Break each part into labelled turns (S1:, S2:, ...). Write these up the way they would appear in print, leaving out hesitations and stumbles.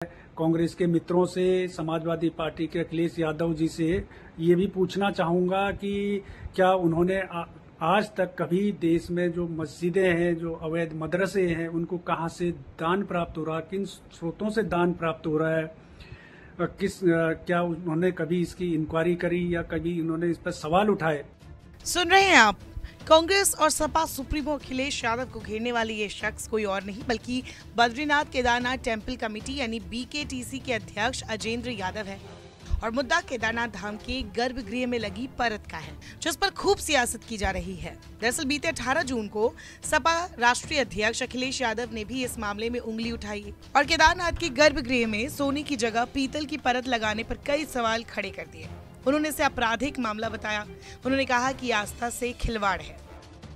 S1: कांग्रेस के मित्रों से, समाजवादी पार्टी के अखिलेश यादव जी से ये भी पूछना चाहूंगा कि क्या उन्होंने आज तक कभी देश में जो मस्जिदें हैं, जो अवैध मदरसे हैं, उनको कहां से दान प्राप्त हो रहा है, किन स्रोतों से दान प्राप्त हो रहा है, क्या उन्होंने कभी इसकी इंक्वायरी करी या कभी उन्होंने इस पर सवाल उठाए।
S2: सुन रहे हैं आप, कांग्रेस और सपा सुप्रीमो अखिलेश यादव को घेरने वाले ये शख्स कोई और नहीं बल्कि बद्रीनाथ केदारनाथ टेम्पल कमेटी यानी BKTC के अध्यक्ष अजेंद्र यादव है। और मुद्दा केदारनाथ धाम के गर्भगृह में लगी परत का है, जिस पर खूब सियासत की जा रही है। दरअसल बीते 18 जून को सपा राष्ट्रीय अध्यक्ष अखिलेश यादव ने भी इस मामले में उंगली उठाई और केदारनाथ के गर्भगृह में सोने की जगह पीतल की परत लगाने पर कई सवाल खड़े कर दिए। उन्होंने इसे आपराधिक मामला बताया। उन्होंने कहा कि आस्था से खिलवाड़ है।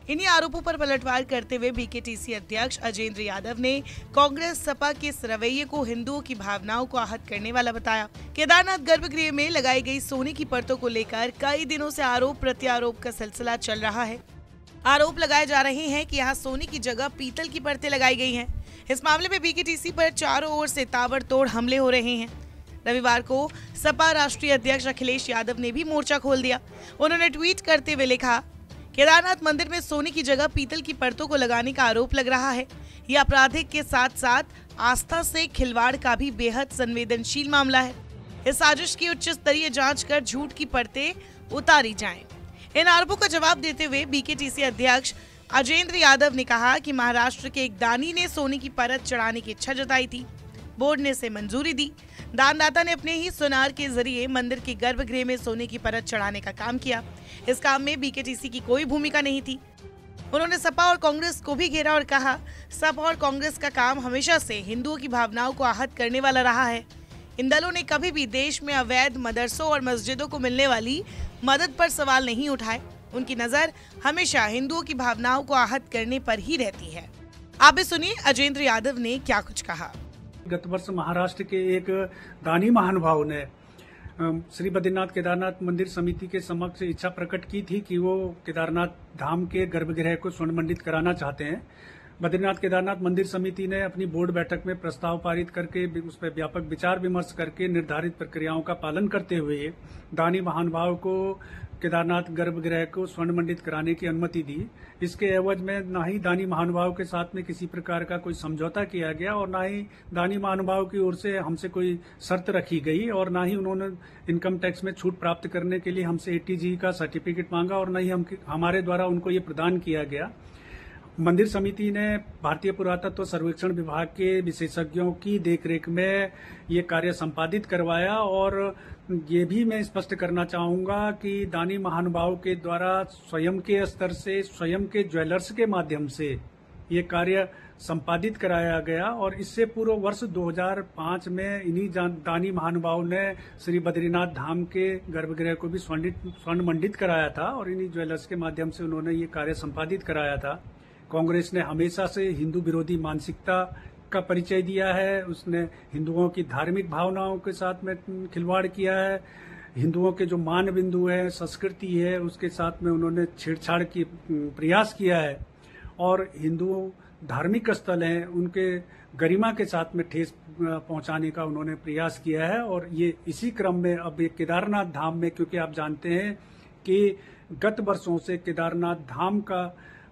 S2: इन्हीं आरोपों पर पलटवार करते हुए BKTC अध्यक्ष अजेंद्र यादव ने कांग्रेस सपा के इस रवैये को हिंदुओं की भावनाओं को आहत करने वाला बताया। केदारनाथ गर्भगृह में लगाई गई सोने की परतों को लेकर कई दिनों से आरोप प्रत्यारोप का सिलसिला चल रहा है। आरोप लगाए जा रहे हैं कि यहाँ सोने की जगह पीतल की परतें लगाई गई हैं। इस मामले में BKTC पर चारों ओर से ताबड़तोड़ हमले हो रहे हैं। रविवार को सपा राष्ट्रीय अध्यक्ष अखिलेश यादव ने भी मोर्चा खोल दिया। उन्होंने ट्वीट करते हुए लिखा, केदारनाथ मंदिर में सोने की जगह पीतल की परतों को लगाने का आरोप लग रहा है। यह आपराधिक के साथ साथ आस्था से खिलवाड़ का भी बेहद संवेदनशील मामला है। इस साजिश की उच्च स्तरीय जांच कर झूठ की परतें उतारी जाएं। इन आरोपों का जवाब देते हुए BKTC अध्यक्ष अजेंद्र यादव ने कहा कि महाराष्ट्र के एक दानी ने सोने की परत चढ़ाने की इच्छा जताई थी। बोर्ड ने इसे मंजूरी दी। दानदाता ने अपने ही सुनार के जरिए मंदिर के गर्भगृह में सोने की परत चढ़ाने का काम किया। इस काम में BKTC की कोई भूमिका नहीं थी। उन्होंने सपा और कांग्रेस को भी घेरा और कहा, सपा और कांग्रेस का काम हमेशा से हिंदुओं की भावनाओं को आहत करने वाला रहा है। इन दलों ने कभी भी देश में अवैध मदरसों और मस्जिदों को मिलने वाली मदद पर सवाल नहीं उठाए। उनकी नजर हमेशा हिंदुओं की भावनाओं को आहत करने पर ही रहती है। आप भी सुनिए अजेंद्र यादव ने क्या कुछ कहा।
S1: गत वर्ष महाराष्ट्र के एक दानी महानुभाव ने श्री बद्रीनाथ केदारनाथ मंदिर समिति के समक्ष इच्छा प्रकट की थी कि वो केदारनाथ धाम के गर्भगृह को स्वर्ण मंडित कराना चाहते हैं। बद्रीनाथ केदारनाथ मंदिर समिति ने अपनी बोर्ड बैठक में प्रस्ताव पारित करके उस पर व्यापक विचार विमर्श करके निर्धारित प्रक्रियाओं का पालन करते हुए दानी महानुभाव को केदारनाथ गर्भगृह को स्वर्ण मंडित कराने की अनुमति दी। इसके एवज में न ही दानी महानुभाव के साथ में किसी प्रकार का कोई समझौता किया गया और न ही दानी महानुभाव की ओर से हमसे कोई शर्त रखी गई और न ही उन्होंने इनकम टैक्स में छूट प्राप्त करने के लिए हमसे ATG का सर्टिफिकेट मांगा और न ही हमारे द्वारा उनको ये प्रदान किया गया। मंदिर समिति ने भारतीय पुरातत्व सर्वेक्षण विभाग के विशेषज्ञों की देखरेख में ये कार्य संपादित करवाया और ये भी मैं स्पष्ट करना चाहूंगा कि दानी महानुभाव के द्वारा स्वयं के स्तर से, स्वयं के ज्वेलर्स के माध्यम से ये कार्य संपादित कराया गया और इससे पूर्व वर्ष 2005 में इन्हीं दानी महानुभाव ने श्री बद्रीनाथ धाम के गर्भगृह को भी स्वर्ण मंडित कराया था और इन्हीं ज्वेलर्स के माध्यम से उन्होंने ये कार्य संपादित कराया था। कांग्रेस ने हमेशा से हिंदू विरोधी मानसिकता का परिचय दिया है। उसने हिंदुओं की धार्मिक भावनाओं के साथ में खिलवाड़ किया है। हिंदुओं के जो मान बिंदु है, संस्कृति है, उसके साथ में उन्होंने छेड़छाड़ की प्रयास किया है और हिंदू धार्मिक स्थल हैं उनके गरिमा के साथ में ठेस पहुंचाने का उन्होंने प्रयास किया है। और ये इसी क्रम में अब ये केदारनाथ धाम में, क्योंकि आप जानते हैं कि गत वर्षों से केदारनाथ धाम का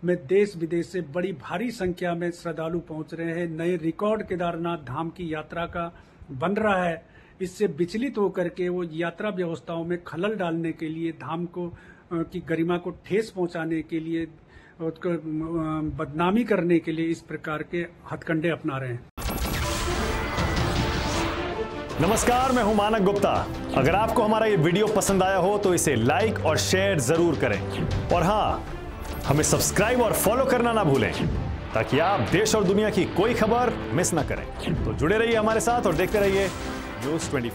S1: में देश विदेश से बड़ी भारी संख्या में श्रद्धालु पहुंच रहे हैं। नए रिकॉर्ड केदारनाथ धाम की यात्रा का बन रहा है। इससे विचलित होकर के वो यात्रा व्यवस्थाओं में खलल डालने के लिए, धाम को की गरिमा को ठेस पहुंचाने के लिए, उसको बदनामी करने के लिए इस प्रकार के हथकंडे अपना रहे हैं।
S3: नमस्कार, मैं हूं मानक गुप्ता। अगर आपको हमारा ये वीडियो पसंद आया हो तो इसे लाइक और शेयर जरूर करें और हाँ, हमें सब्सक्राइब और फॉलो करना ना भूलें ताकि आप देश और दुनिया की कोई खबर मिस ना करें। तो जुड़े रहिए हमारे साथ और देखते रहिए News 24।